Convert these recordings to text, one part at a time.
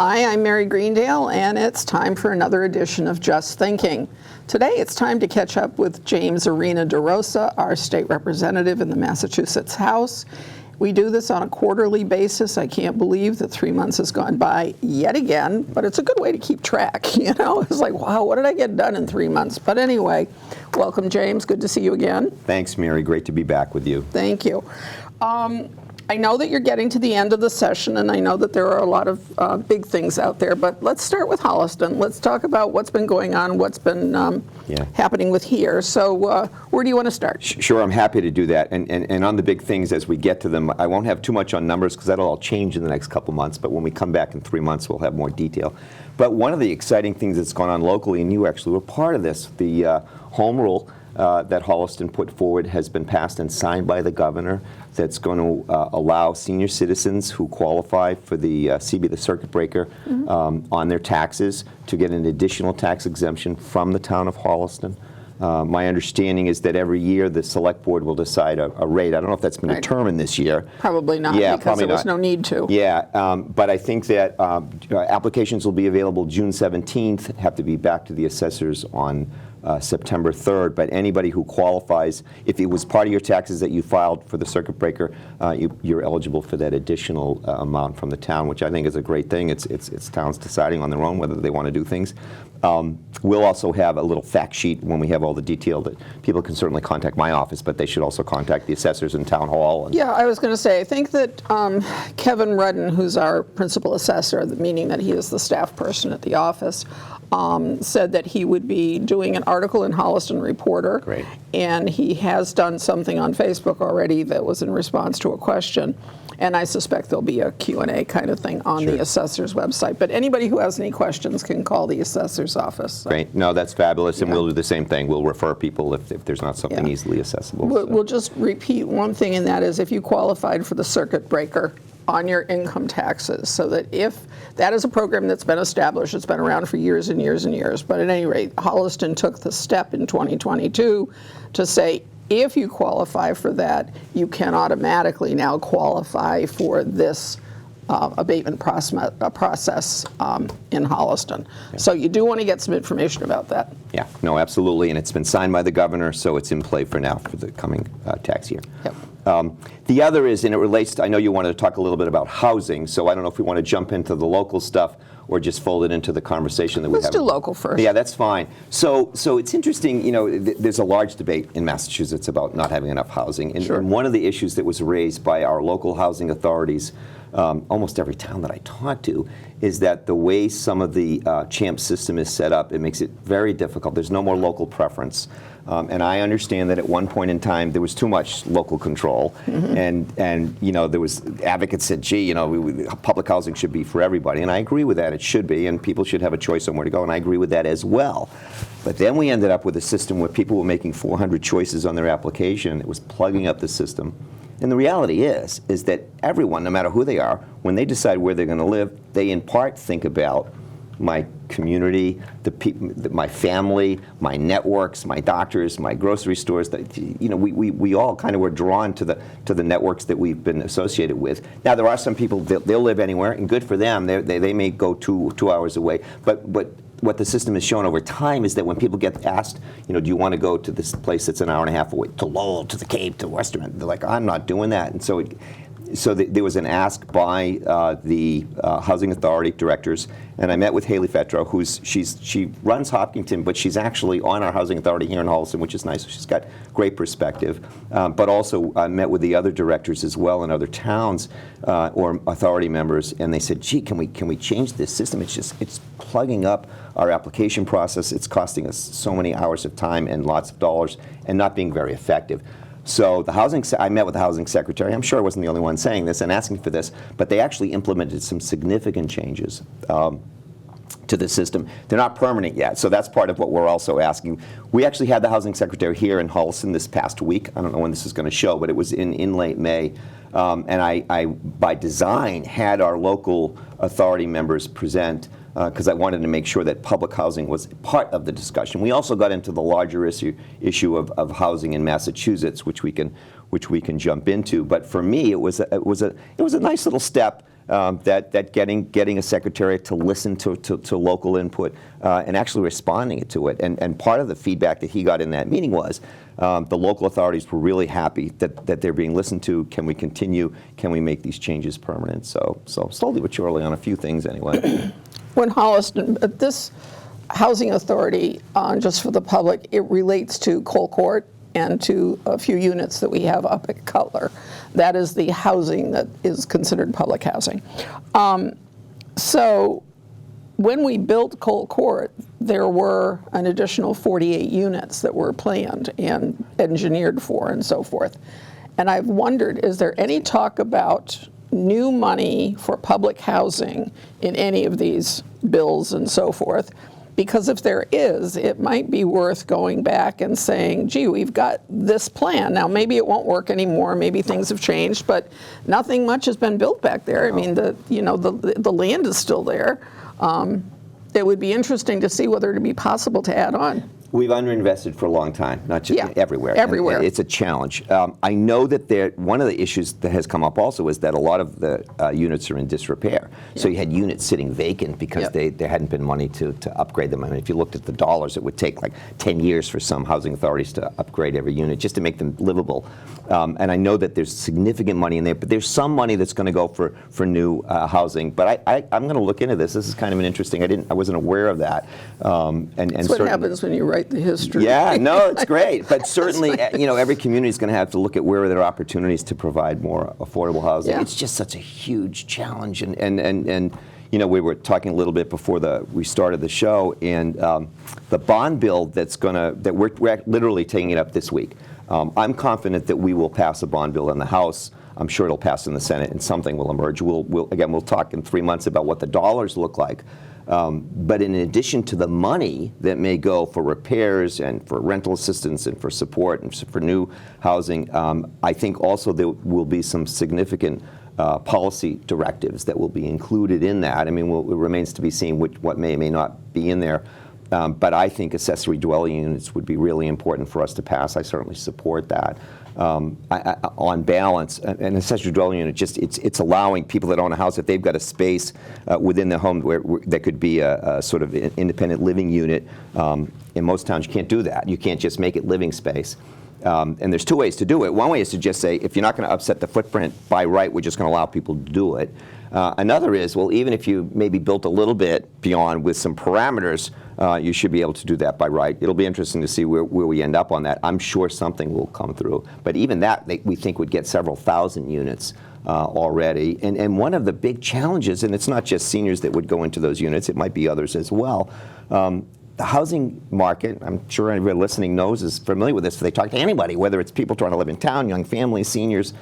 Hi, I'm Mary Greendale, and it's time for another edition of Just Thinking. Today, it's time to catch up with James Arena-DeRosa, our state representative in the Massachusetts House. We do this on a quarterly basis. I can't believe that 3 months has gone by yet again, but it's a good way to keep track, you know? It's like, wow, what did I get done in 3 months? But anyway, welcome, James. Good to see you again. Thanks, Mary. Great to be back with you. Thank you. I know that you're getting to the end of the session, and I know that there are a lot of big things out there, but let's start with Holliston. Let's talk about what's been going on, what's been happening with here. So where do you want to start? Sure, I'm happy to do that. And on the big things, as we get to them, I won't have too much on numbers because that'll all change in the next couple months, but when we come back in 3 months, we'll have more detail. But one of the exciting things that's gone on locally, and you actually were part of this, the home rule that Holliston put forward has been passed and signed by the governor. That's going to allow senior citizens who qualify for the CB, the circuit breaker, on their taxes to get an additional tax exemption from the town of Holliston. My understanding is that every year the select board will decide a rate. I don't know if that's been determined this year. Probably not, because there was no need to. Yeah, but I think that applications will be available June 17th, have to be back to the assessors on September 3rd, but anybody who qualifies, if it was part of your taxes that you filed for the circuit breaker, you're eligible for that additional amount from the town, which I think is a great thing. It's towns deciding on their own whether they want to do things. We'll also have a little fact sheet when we have all the detail that people can certainly contact my office, but they should also contact the assessors in town hall. Yeah, I was going to say, I think that Kevin Rudden, who's our principal assessor, meaning that he is the staff person at the office, said that he would be doing an article in Holliston Reporter. Great. And he has done something on Facebook already that was in response to a question. And I suspect there'll be a Q&A kind of thing on the assessor's website. But anybody who has any questions can call the assessor's office. So. Great. No, that's fabulous. And we'll do the same thing. We'll refer people if there's not something easily accessible. We'll just repeat one thing, and that is if you qualified for the circuit breaker on your income taxes, so that if that is a program that's been established, it's been around for years and years and years, but at any rate, Holliston took the step in 2022 to say, if you qualify for that, you can automatically now qualify for this abatement process in Holliston. Yeah. So you do want to get some information about that. Yeah, no, absolutely, and it's been signed by the governor, so it's in play for now for the coming tax year. Yep. The other is, and it relates to, I know you wanted to talk a little bit about housing, so I don't know if we want to jump into the local stuff or just fold it into the conversation that we have. Let's do local first. Yeah, that's fine. So it's interesting, you know, there's a large debate in Massachusetts about not having enough housing. And one of the issues that was raised by our local housing authorities, almost every town that I talk to, is that the way some of the CHAMP system is set up, it makes it very difficult. There's no more local preference. And I understand that at one point in time there was too much local control, and you know, there was advocates said, gee, you know, public housing should be for everybody, and I agree with that. It should be, and people should have a choice somewhere to go, and I agree with that as well. But then we ended up with a system where people were making 400 choices on their application. It was plugging up the system. And the reality is that everyone, no matter who they are, when they decide where they're going to live, they in part think about my community, my family, my networks, my doctors, my grocery stores. You know, we all kind of were drawn to the networks that we've been associated with. Now there are some people they'll live anywhere, and good for them. They may go two hours away, but what the system has shown over time is that when people get asked, you know, do you want to go to this place that's an hour and a half away, to Lowell, to the Cape, to Westerman, they're like, I'm not doing that. And so there was an ask by the housing authority directors, and I met with Haley Fetro, she runs Hopkinton, but she's actually on our housing authority here in Holliston, which is nice. She's got great perspective. But also I met with the other directors as well in other towns or authority members, and they said, gee, can we change this system? It's plugging up our application process. It's costing us so many hours of time and lots of dollars, and not being very effective. So I met with the housing secretary. I'm sure I wasn't the only one saying this and asking for this, but they actually implemented some significant changes to the system. They're not permanent yet, so that's part of what we're also asking. We actually had the housing secretary here in Holliston this past week. I don't know when this is going to show, but it was in late May. And I, by design, had our local authority members present because I wanted to make sure that public housing was part of the discussion. We also got into the larger issue of housing in Massachusetts, which we can jump into. But for me, it was a nice little step. that getting a secretariat to listen to local input and actually responding to it. And part of the feedback that he got in that meeting was the local authorities were really happy that they're being listened to. Can we continue? Can we make these changes permanent? So slowly but surely on a few things anyway. When Holliston, this housing authority, just for the public, it relates to Cole Court and to a few units that we have up at Cutler. That is the housing that is considered public housing. So when we built Cole Court, there were an additional 48 units that were planned and engineered for and so forth. And I've wondered, is there any talk about new money for public housing in any of these bills and so forth? Because if there is, it might be worth going back and saying, gee, we've got this plan. Now, maybe it won't work anymore. Maybe things have changed, but nothing much has been built back there. I mean, the land is still there. It would be interesting to see whether it would be possible to add on. We've underinvested for a long time, not just everywhere. Everywhere. And it's a challenge. I know that one of the issues that has come up also is that a lot of the units are in disrepair. So you had units sitting vacant because there hadn't been money to upgrade them. I mean, if you looked at the dollars, it would take like 10 years for some housing authorities to upgrade every unit just to make them livable. And I know that there's significant money in there, but there's some money that's going to go for new housing. But I'm going to look into this. This is kind of an interesting. I wasn't aware of that. That's what happens when you write the history. Yeah, no, it's great. But certainly, every community is going to have to look at where are there opportunities to provide more affordable housing. Yeah. It's just such a huge challenge. And we were talking a little bit before we started the show, and the bond bill that we're literally taking it up this week. I'm confident that we will pass a bond bill in the House. I'm sure it'll pass in the Senate, and something will emerge. We'll talk in 3 months about what the dollars look like. But in addition to the money that may go for repairs and for rental assistance and for support and for new housing, I think also there will be some significant policy directives that will be included in that. I mean, it remains to be seen what may or may not be in there. But I think accessory dwelling units would be really important for us to pass. I certainly support that. On balance, an accessory dwelling unit, it's allowing people that own a house, if they've got a space within the home where that could be a sort of independent living unit. In most towns, you can't do that. You can't just make it living space. And there's two ways to do it. One way is to just say, if you're not going to upset the footprint by right, we're just going to allow people to do it. Another is, well, even if you maybe built a little bit beyond with some parameters, you should be able to do that by right. It'll be interesting to see where we end up on that. I'm sure something will come through. But even that, we think would get several thousand units already. And one of the big challenges, and it's not just seniors that would go into those units, it might be others as well. The housing market, I'm sure everybody listening is familiar with this, if they talk to anybody, whether it's people trying to live in town, young families, seniors,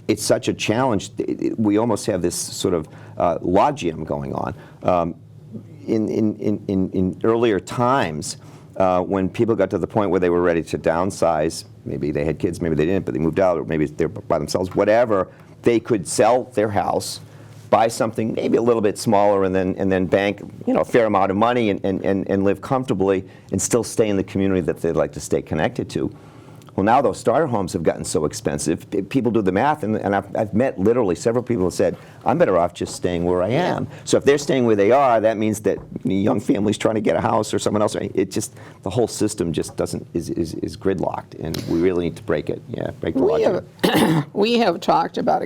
it's such a challenge. We almost have this sort of logjam going on. In earlier times, when people got to the point where they were ready to downsize, maybe they had kids, maybe they didn't, but they moved out, or maybe they're by themselves, whatever, they could sell their house, buy something maybe a little bit smaller, and then bank a fair amount of money and live comfortably and still stay in the community that they'd like to stay connected to. Well, now those starter homes have gotten so expensive. People do the math, and I've met literally several people who said, I'm better off just staying where I am. So if they're staying where they are, that means that young families trying to get a house or someone else, the whole system just is gridlocked, and we really need to break it. Yeah, break the logjam. We have talked about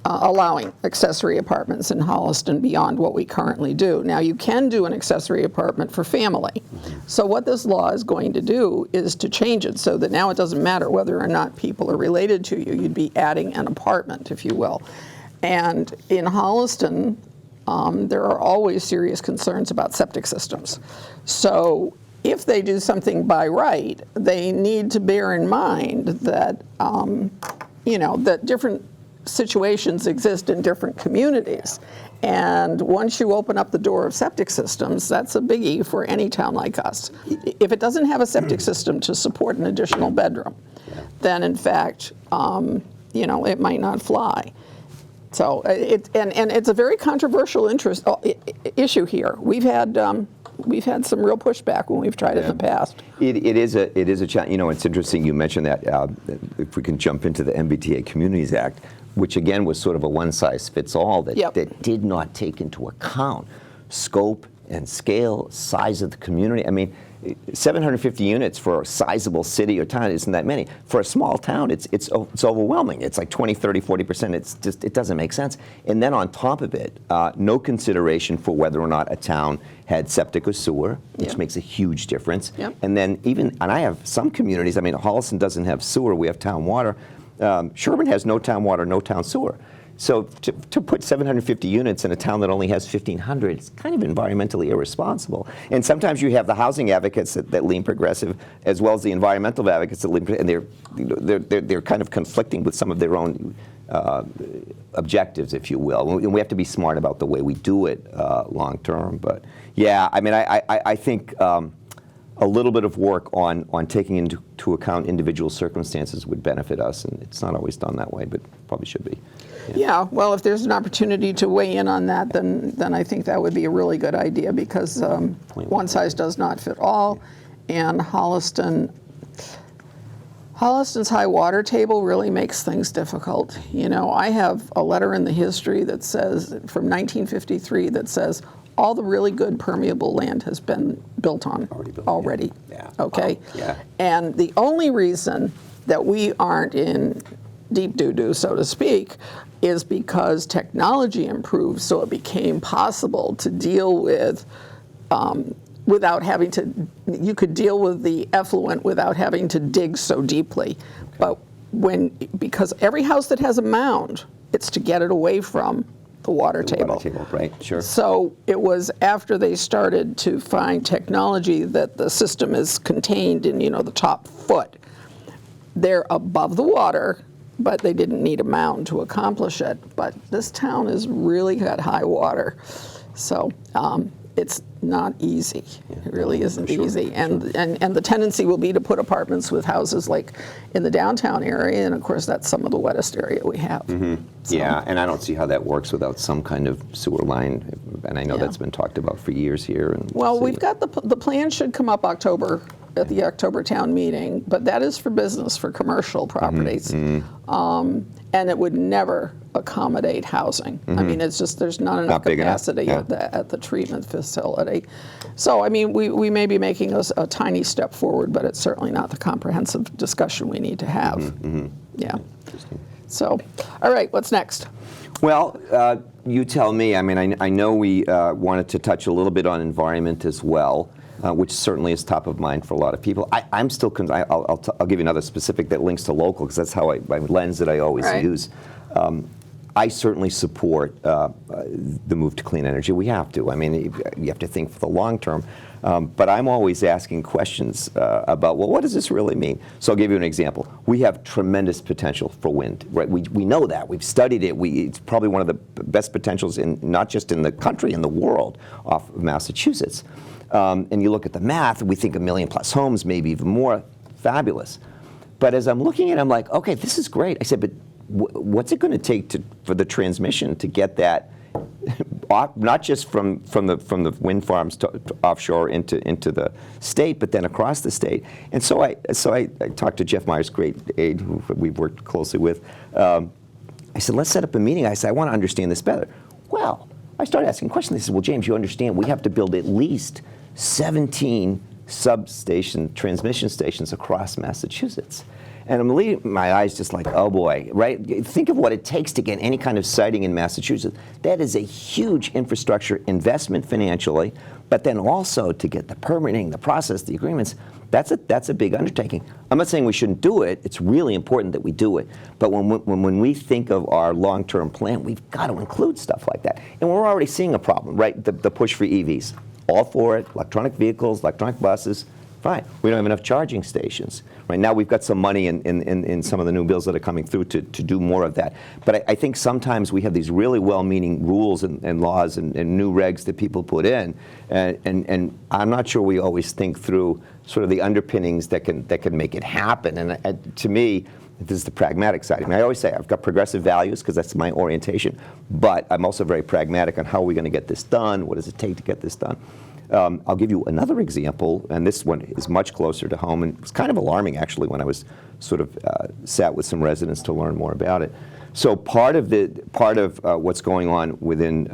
allowing accessory apartments in Holliston beyond what we currently do. Now, you can do an accessory apartment for family. So what this law is going to do is to change it so that now it doesn't matter whether or not people are related to you. You'd be adding an apartment, if you will. And in Holliston, there are always serious concerns about septic systems. So if they do something by right, they need to bear in mind that, that different situations exist in different communities. And once you open up the door of septic systems, that's a biggie for any town like us. If it doesn't have a septic system to support an additional bedroom, then in fact, it might not fly. So it's a very controversial issue here. We've had some real pushback when we've tried it in the past. It is a challenge. It's interesting you mentioned that. If we can jump into the MBTA Communities Act, which again was sort of a one-size-fits-all that, Yep. that did not take into account scope and scale, size of the community. I mean, 750 units for a sizable city or town isn't that many. For a small town, it's overwhelming. It's like 20, 30, 40%. It doesn't make sense. And then on top of it, no consideration for whether or not a town had septic or sewer, which Yep. makes a huge difference. Yep. And then and I have some communities, I mean, Holliston doesn't have sewer, we have town water. Sherburne has no town water, no town sewer. So to put 750 units in a town that only has 1,500, it's kind of environmentally irresponsible. And sometimes you have the housing advocates that lean progressive, as well as the environmental advocates that lean, and they're kind of conflicting with some of their own objectives, if you will. And we have to be smart about the way we do it long term. But yeah, I mean, I think a little bit of work on taking into account individual circumstances would benefit us, and it's not always done that way, but probably should be. Yeah, well, if there's an opportunity to weigh in on that, then I think that would be a really good idea, because one size does not fit all, and Holliston's high water table really makes things difficult. You know, I have a letter in the history that says, from 1953, that says all the really good permeable land has been built on already. Yeah. Okay? Wow. Yeah. And the only reason that we aren't in deep doo-doo, so to speak, is because technology improved, so it became possible to deal with without having to, you could deal with the effluent without having to dig so deeply. But because every house that has a mound, it's to get it away from the water table. Water table, right, sure. So it was after they started to find technology that the system is contained in, the top foot. They're above the water, but they didn't need a mound to accomplish it. But this town has really got high water. So it's not easy. It really isn't easy. And the tendency will be to put apartments with houses like in the downtown area, and of course that's some of the wettest area we have. Mm-hmm. So. Yeah, and I don't see how that works without some kind of sewer line, and I know that's been talked about for years here. And well, we've got the plan should come up October, at the October town meeting, but that is for business, for commercial properties. Mm-hmm. And it would never accommodate housing. Mm-hmm. I mean, it's just, there's not enough capacity at the treatment facility. So, I mean, we may be making a tiny step forward, but it's certainly not the comprehensive discussion we need to have. Mm-hmm. Yeah. So, all right, what's next? Well, you tell me. I mean, I know we wanted to touch a little bit on environment as well. Which certainly is top of mind for a lot of people. I'm still, I'll give you another specific that links to local, because that's how my lens that I always use. I certainly support the move to clean energy. We have to. I mean, you have to think for the long term. But I'm always asking questions about, well, what does this really mean? So I'll give you an example. We have tremendous potential for wind, right? We know that. We've studied it. It's probably one of the best potentials not just in the country, in the world, off of Massachusetts. And you look at the math, we think 1 million plus homes, maybe even more. Fabulous. But as I'm looking at it, I'm like, okay, this is great. I said, but what's it going to take for the transmission to get that, not just from the wind farms to offshore into the state, but then across the state? And so I talked to Jeff Myers, great aide, who we've worked closely with. I said, let's set up a meeting. I said, I want to understand this better. Well, I started asking questions. They said, well, James, you understand we have to build at least 17 substation transmission stations across Massachusetts. And I'm leaving my eyes just like, oh boy, right? Think of what it takes to get any kind of siting in Massachusetts. That is a huge infrastructure investment financially, but then also to get the permitting, the process, the agreements, that's a big undertaking. I'm not saying we shouldn't do it. It's really important that we do it. But when we think of our long-term plan, we've got to include stuff like that. And we're already seeing a problem, right? The push for EVs. All for it, electronic vehicles, electronic buses, fine. We don't have enough charging stations. Right now we've got some money in some of the new bills that are coming through to do more of that. But I think sometimes we have these really well-meaning rules and laws and new regs that people put in, and I'm not sure we always think through sort of the underpinnings that can make it happen. And to me, this is the pragmatic side. I mean, I always say I've got progressive values because that's my orientation, but I'm also very pragmatic on how are we going to get this done, what does it take to get this done. I'll give you another example, and this one is much closer to home, and it was kind of alarming actually when I was sort of sat with some residents to learn more about it. So part of what's going on within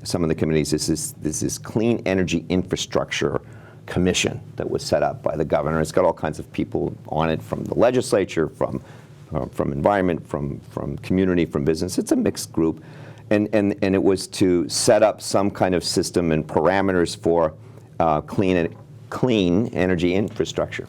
some of the committees is this Clean Energy Infrastructure Commission that was set up by the governor. It's got all kinds of people on it, from the legislature, from environment, from community, from business. It's a mixed group, and it was to set up some kind of system and parameters for clean energy infrastructure.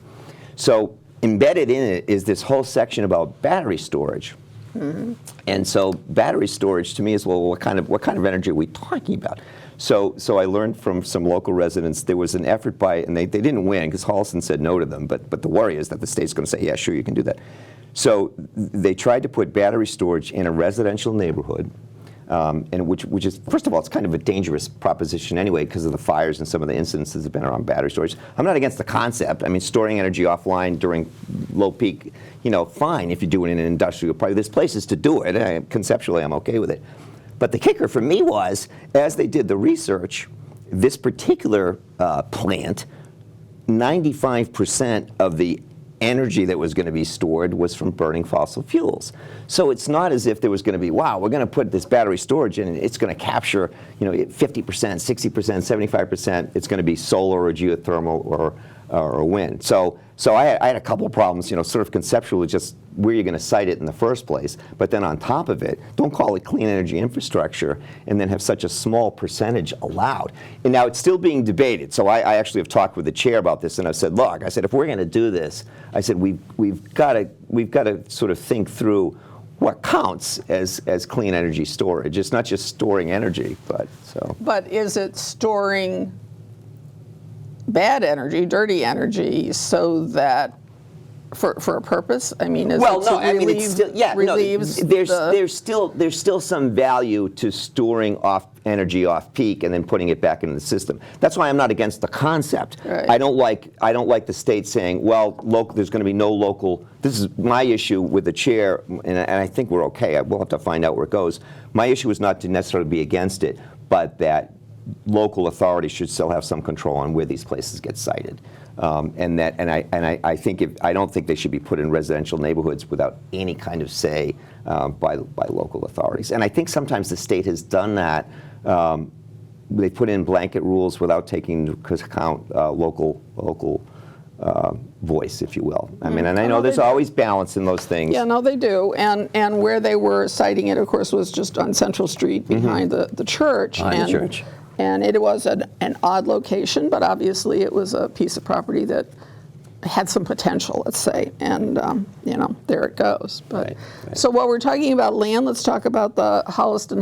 So embedded in it is this whole section about battery storage. Mm-hmm. And so battery storage to me is, well, what kind of energy are we talking about? So I learned from some local residents there was an effort by, and they didn't win because Holliston said no to them, but the worry is that the state's going to say, yeah, sure, you can do that. So they tried to put battery storage in a residential neighborhood, and which is, first of all, it's kind of a dangerous proposition anyway because of the fires and some of the incidences that have been around battery storage. I'm not against the concept. I mean, storing energy offline during low peak, fine if you do it in an industrial park. There's places to do it. Conceptually, I'm okay with it. But the kicker for me was, as they did the research, this particular plant, 95% of the energy that was going to be stored was from burning fossil fuels. So it's not as if there was going to be, wow, we're going to put this battery storage in and it's going to capture 50%, 60%, 75%. It's going to be solar or geothermal or wind. So I had a couple of problems, sort of conceptually, just where you're going to site it in the first place. But then on top of it, don't call it clean energy infrastructure and then have such a small percentage allowed. And now it's still being debated. So I actually have talked with the chair about this, and I said, look, if we're going to do this, I said we've got to sort of think through what counts as clean energy storage. It's not just storing energy, but so. But is it storing bad energy, dirty energy, so that for a purpose? I mean, is well, it no, to I mean, it's still, yeah, relieves there's still some value to storing energy off peak and then putting it back into the system. That's why I'm not against the concept. Right. I don't like the state saying, well, there's going to be no local. This is my issue with the chair, and I think we're okay. We'll have to find out where it goes. My issue is not to necessarily be against it, but that local authorities should still have some control on where these places get sited, and I don't think they should be put in residential neighborhoods without any kind of say by local authorities. And I think sometimes the state has done that. They put in blanket rules without taking into account local voice, if you will. I mean, and I know there's always balance in those things. Yeah, no, they do. And where they were citing it, of course, was just on Central Street behind the church. Behind the church. And it was an odd location, but obviously it was a piece of property that had some potential, let's say, and there it goes. But right. So while we're talking about land, let's talk about the Holliston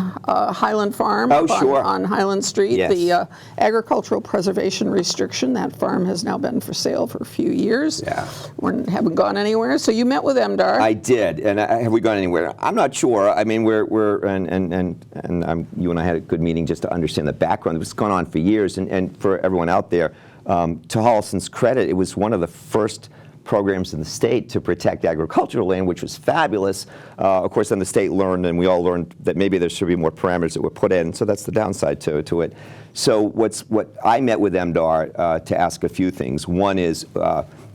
Highland Farm on Highland Street. Yes. The agricultural preservation restriction. That farm has now been for sale for a few years. Yeah, we haven't gone anywhere. So you met with MDR. I did, and have we gone anywhere? I'm not sure. I mean, you and I had a good meeting just to understand the background. It's gone on for years, and for everyone out there. To Holliston's credit, it was one of the first programs in the state to protect agricultural land, which was fabulous. Of course, then the state learned, and we all learned that maybe there should be more parameters that were put in. So that's the downside to it. So what I met with MDR to ask a few things. One is,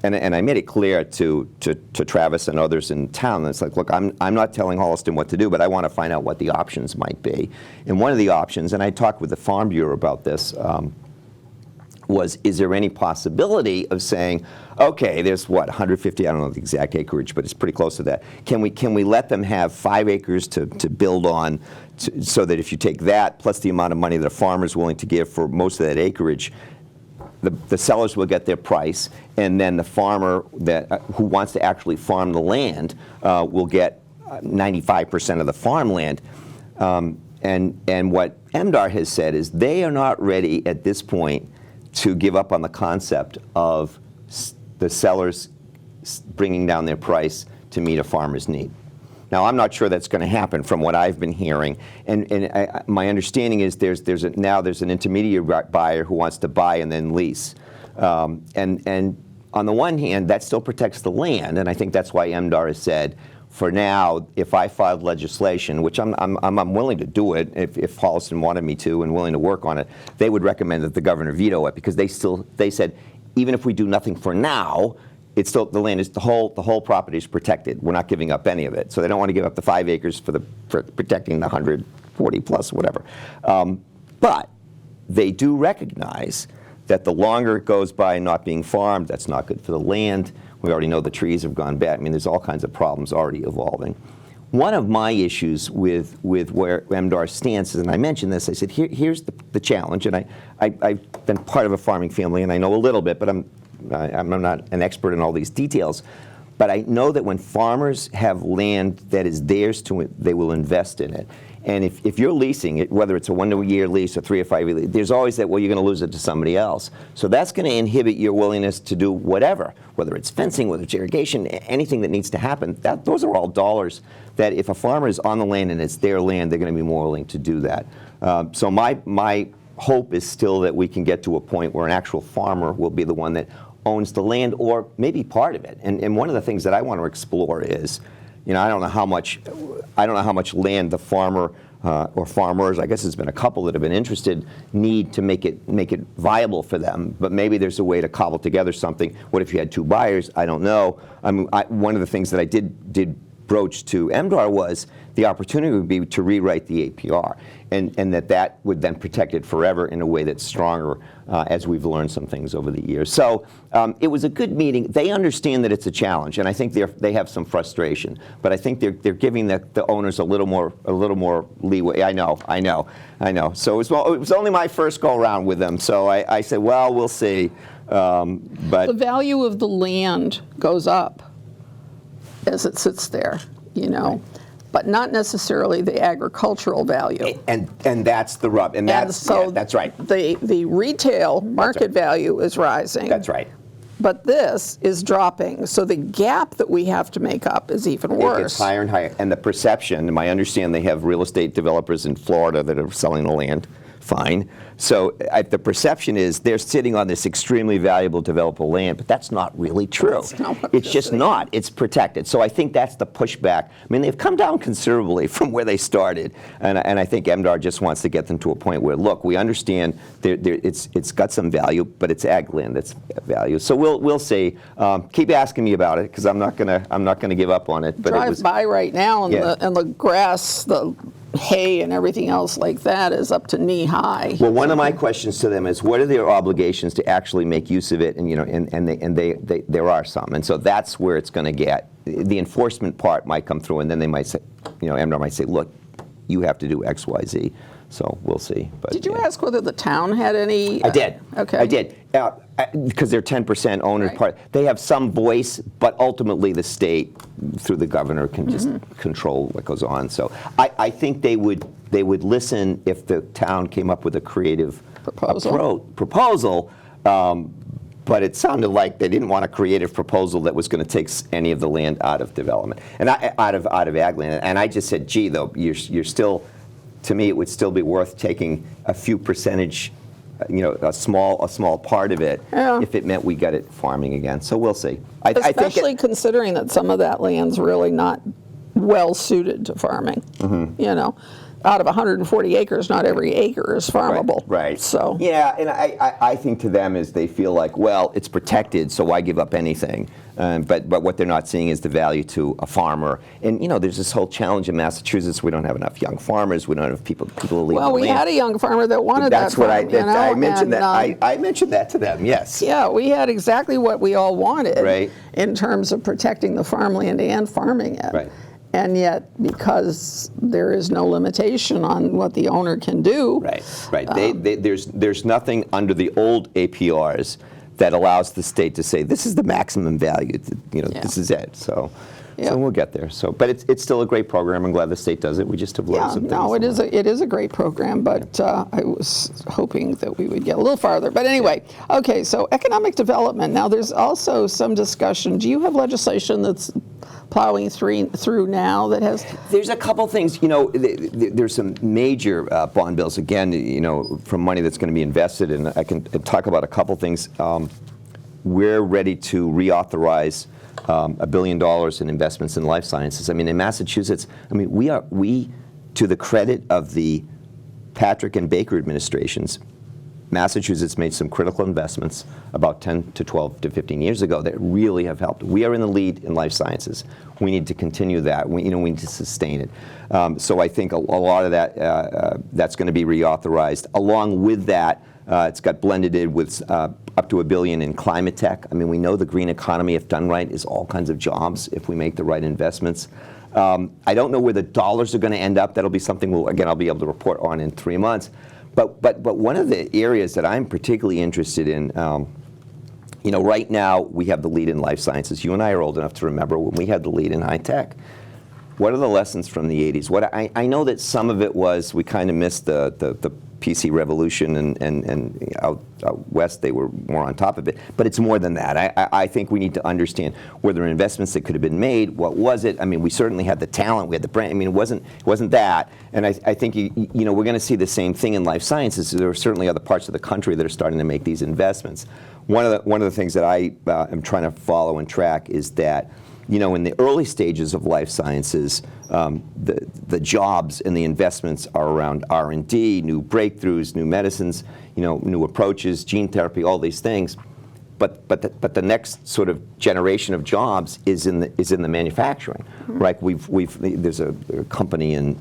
and I made it clear to Travis and others in town. It's like, look, I'm not telling Holliston what to do, but I want to find out what the options might be. And one of the options, and I talked with the Farm Bureau about this. Is there any possibility of saying, okay, there's 150, I don't know the exact acreage, but it's pretty close to that. Can we let them have 5 acres to build on, so that if you take that plus the amount of money that a farmer is willing to give for most of that acreage, the sellers will get their price, and then the farmer who wants to actually farm the land will get 95% of the farmland. And what MDR has said is they are not ready at this point to give up on the concept of the sellers bringing down their price to meet a farmer's need. Now, I'm not sure that's going to happen from what I've been hearing, and my understanding is there's an intermediate buyer who wants to buy and then lease, and on the one hand, that still protects the land, and I think that's why MDR has said, for now, if I filed legislation, which I'm willing to do it if Holliston wanted me to and willing to work on it, they would recommend that the governor veto it, because they said, even if we do nothing for now, it's still, the land is, the whole property is protected. We're not giving up any of it. So they don't want to give up the 5 acres for protecting the 140 plus whatever. But they do recognize that the longer it goes by not being farmed, that's not good for the land. We already know the trees have gone bad. I mean, there's all kinds of problems already evolving. One of my issues with where MDAR stands, and I mentioned this, I said, here's the challenge, and I've been part of a farming family, and I know a little bit, but I'm not an expert in all these details. But I know that when farmers have land that is theirs, they will invest in it. And if you're leasing it, whether it's a 1-year lease or 3 or 5 year lease, there's always that, well, you're going to lose it to somebody else. So that's going to inhibit your willingness to do whatever, whether it's fencing, whether it's irrigation, anything that needs to happen. Those are all dollars that if a farmer is on the land and it's their land, they're going to be more willing to do that. So my hope is still that we can get to a point where an actual farmer will be the one that owns the land or maybe part of it. And one of the things that I want to explore is, I don't know how much land the farmer or farmers, I guess there's been a couple that have been interested, need to make it viable for them. But maybe there's a way to cobble together something. What if you had 2 buyers? I don't know. I mean, one of the things that I did broach to MDAR was the opportunity would be to rewrite the APR, and that would then protect it forever in a way that's stronger, as we've learned some things over the years. So it was a good meeting. They understand that it's a challenge, and I think they have some frustration. But I think they're giving the owners a little more leeway. I know. So it was only my first go around with them. So I said, well, we'll see. But the value of the land goes up as it sits there, Right. But not necessarily the agricultural value. And that's the rub. And that's right. The retail market value is rising. That's right. But this is dropping. So the gap that we have to make up is even worse. It gets higher and higher. And the perception, and I understand they have real estate developers in Florida that are selling the land. Fine. So the perception is they're sitting on this extremely valuable developable land, but that's not really true. It's just not. It's protected. So I think that's the pushback. I mean, they've come down considerably from where they started, and I think MDAR just wants to get them to a point where, look, we understand it's got some value, but it's ag land that's value. So we'll see. Keep asking me about it because I'm not gonna give up on it. But drive by right now, and the grass, the hay and everything else like that is up to knee high. Well, one of my questions to them is, what are their obligations to actually make use of it? And they there are some, and so that's where it's going to get. The enforcement part might come through, and then they might say, MDAR might say, look, you have to do X, Y, Z. So we'll see. But, did you ask whether the town had any? I did. Okay. I did. Because they're 10% owners. Right. Part. They have some voice, but ultimately the state, through the governor, can just control what goes on. So I think they would listen if the town came up with a creative proposal. But it sounded like they didn't want a creative proposal that was going to take any of the land out of development and out of ag land. And I just said, gee, though, you're still. To me, it would still be worth taking a few percentage, a small part of it, if it meant we got it farming again. So we'll see. Especially considering that some of that land's really not well suited to farming. Out of 140 acres, not every acre is farmable. Right. So yeah, and I think to them is they feel like, well, it's protected, so why give up anything? But what they're not seeing is the value to a farmer. And there's this whole challenge in Massachusetts. We don't have enough young farmers. We don't have people who leave the land. Well, we had a young farmer that wanted that farm. I mentioned that. I mentioned that to them. Yes. Yeah, we had exactly what we all wanted. Right. In terms of protecting the farmland and farming it. Right. And yet, because there is no limitation on what the owner can do. Right. There's nothing under the old APRs that allows the state to say this is the maximum value. This is it. So we'll get there. So, but it's still a great program. I'm glad the state does it. We just have learned some things. No, it is a great program. But I was hoping that we would get a little farther. But anyway, okay. So economic development. Now, there's also some discussion. Do you have legislation that's plowing through now that has? There's a couple things. There's some major bond bills, again, from money that's going to be invested, and I can talk about a couple things. We're ready to reauthorize $1 billion in investments in life sciences. I mean, in Massachusetts, we, to the credit of the Patrick and Baker administrations, Massachusetts made some critical investments about 10 to 12 to 15 years ago that really have helped. We are in the lead in life sciences. We need to continue that. We need to sustain it. So I think a lot of that that's going to be reauthorized. Along with that, it's got blended in with up to $1 billion in climate tech. I mean, we know the green economy, if done right, is all kinds of jobs if we make the right investments. I don't know where the dollars are going to end up. That'll be something I'll be able to report on in 3 months. But one of the areas that I'm particularly interested in, right now we have the lead in life sciences. You and I are old enough to remember when we had the lead in high tech. What are the lessons from the 80s? I know that some of it was we kind of missed the PC revolution, and out west they were more on top of it. But it's more than that. I think we need to understand were there investments that could have been made. What was it? I mean, we certainly had the talent. We had the brand. I mean, it wasn't that. And I think we're going to see the same thing in life sciences. There are certainly other parts of the country that are starting to make these investments. One of the things that I am trying to follow and track is that, in the early stages of life sciences, the jobs and the investments are around R&D, new breakthroughs, new medicines, new approaches, gene therapy, all these things. But the next sort of generation of jobs is in the manufacturing, right? There's a company in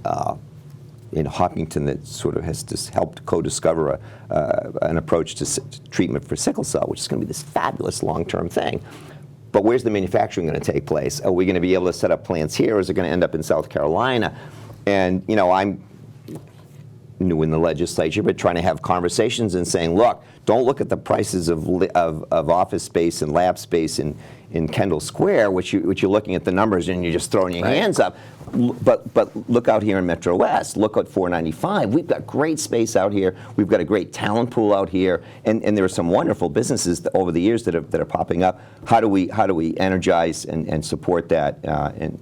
Hopkinton that sort of has just helped co-discover an approach to treatment for sickle cell, which is going to be this fabulous long-term thing. But where's the manufacturing going to take place? Are we going to be able to set up plants here, or is it going to end up in South Carolina? And I'm new in the legislature, but trying to have conversations and saying, look, don't look at the prices of office space and lab space in Kendall Square, which you're looking at the numbers and you're just throwing your hands up. But look out here in Metro West. Look at 495. We've got great space out here. We've got a great talent pool out here, and there are some wonderful businesses over the years that are popping up. How do we energize and support that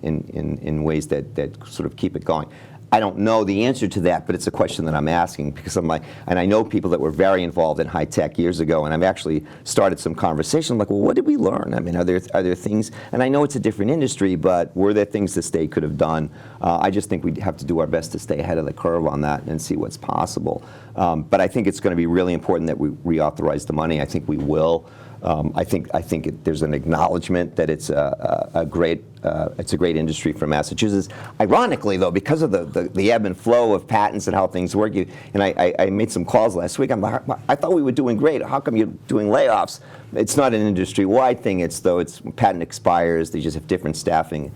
in ways that sort of keep it going? I don't know the answer to that, but it's a question that I'm asking because and I know people that were very involved in high tech years ago, and I've actually started some conversation. I'm like, well, what did we learn? I mean, are there things? And I know it's a different industry, but were there things the state could have done? I just think we have to do our best to stay ahead of the curve on that and see what's possible. But I think it's going to be really important that we reauthorize the money. I think we will. I think there's an acknowledgement that it's a great industry for Massachusetts. Ironically, though, because of the ebb and flow of patents and how things work, and I made some calls last week. I thought we were doing great. How come you're doing layoffs? It's not an industry-wide thing. It's patent expires. They just have different staffing.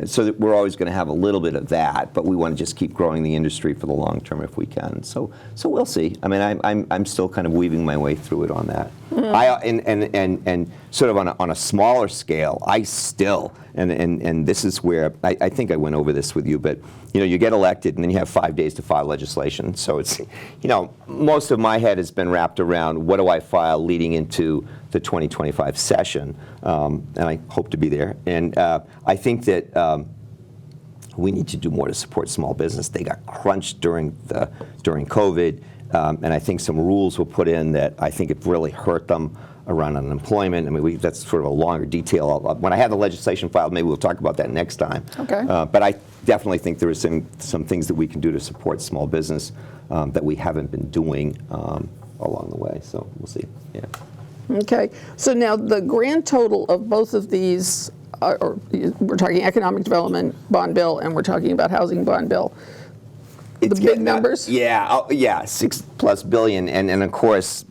So we're always going to have a little bit of that, but we want to just keep growing the industry for the long term if we can. So we'll see. I mean, I'm still kind of weaving my way through it on that. And sort of on a smaller scale, I still and this is where I think I went over this with you, but you get elected and then you have 5 days to file legislation. So it's most of my head has been wrapped around what do I file leading into the 2025 session, and I hope to be there. And I think that we need to do more to support small business. They got crunched during COVID, and I think some rules were put in that I think it really hurt them around unemployment. I mean, that's sort of a longer detail. When I have the legislation filed, maybe we'll talk about that next time. Okay. But I definitely think there are some things that we can do to support small business that we haven't been doing along the way. So we'll see. Yeah. Okay, so now the grand total of both of these, we're talking economic development bond bill and we're talking about housing bond bill. The big numbers? Yeah, $6+ billion, and of course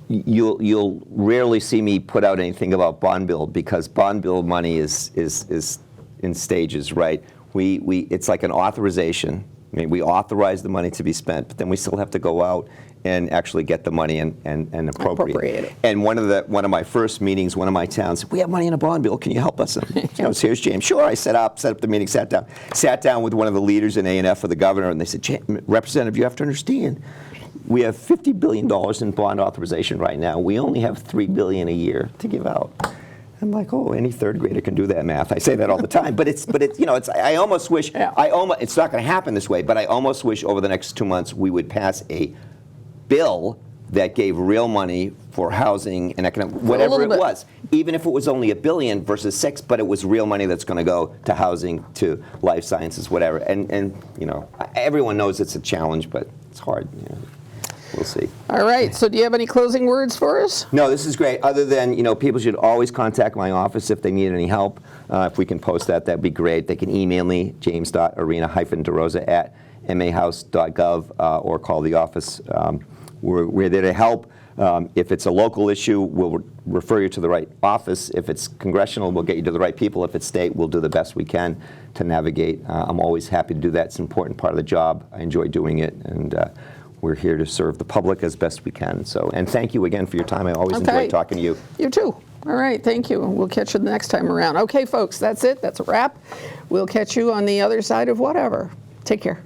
you'll rarely see me put out anything about bond bill because bond bill money is in stages, right? It's like an authorization. I mean, we authorize the money to be spent, but then we still have to go out and actually get the money and appropriate it. And one of my first meetings, one of my towns, we have money in a bond bill. Can you help us? And, here's James. Sure. I set up the meeting, sat down with one of the leaders in A&F for the governor, and they said, Representative, you have to understand, we have $50 billion in bond authorization right now. We only have $3 billion a year to give out. I'm like, oh, any third grader can do that math. I say that all the time, but I almost wish, it's not going to happen this way, but I almost wish over the next 2 months we would pass a bill that gave real money for housing and economic, whatever it was, even if it was only $1 billion versus $6 billion, but it was real money that's going to go to housing, to life sciences, whatever. And everyone knows it's a challenge, but it's hard. we'll see. All right, so do you have any closing words for us? No, this is great. Other than, people should always contact my office if they need any help. If we can post that, that'd be great. They can email me, james.arena-derosa@mahouse.gov, or call the office. We're there to help. If it's a local issue, we'll refer you to the right office. If it's congressional, we'll get you to the right people. If it's state, we'll do the best we can to navigate. I'm always happy to do that. It's an important part of the job. I enjoy doing it, and we're here to serve the public as best we can. So, and thank you again for your time. I always enjoy talking to you. You too. All right, thank you. We'll catch you the next time around. Okay, folks, that's it. That's a wrap. We'll catch you on the other side of whatever. Take care.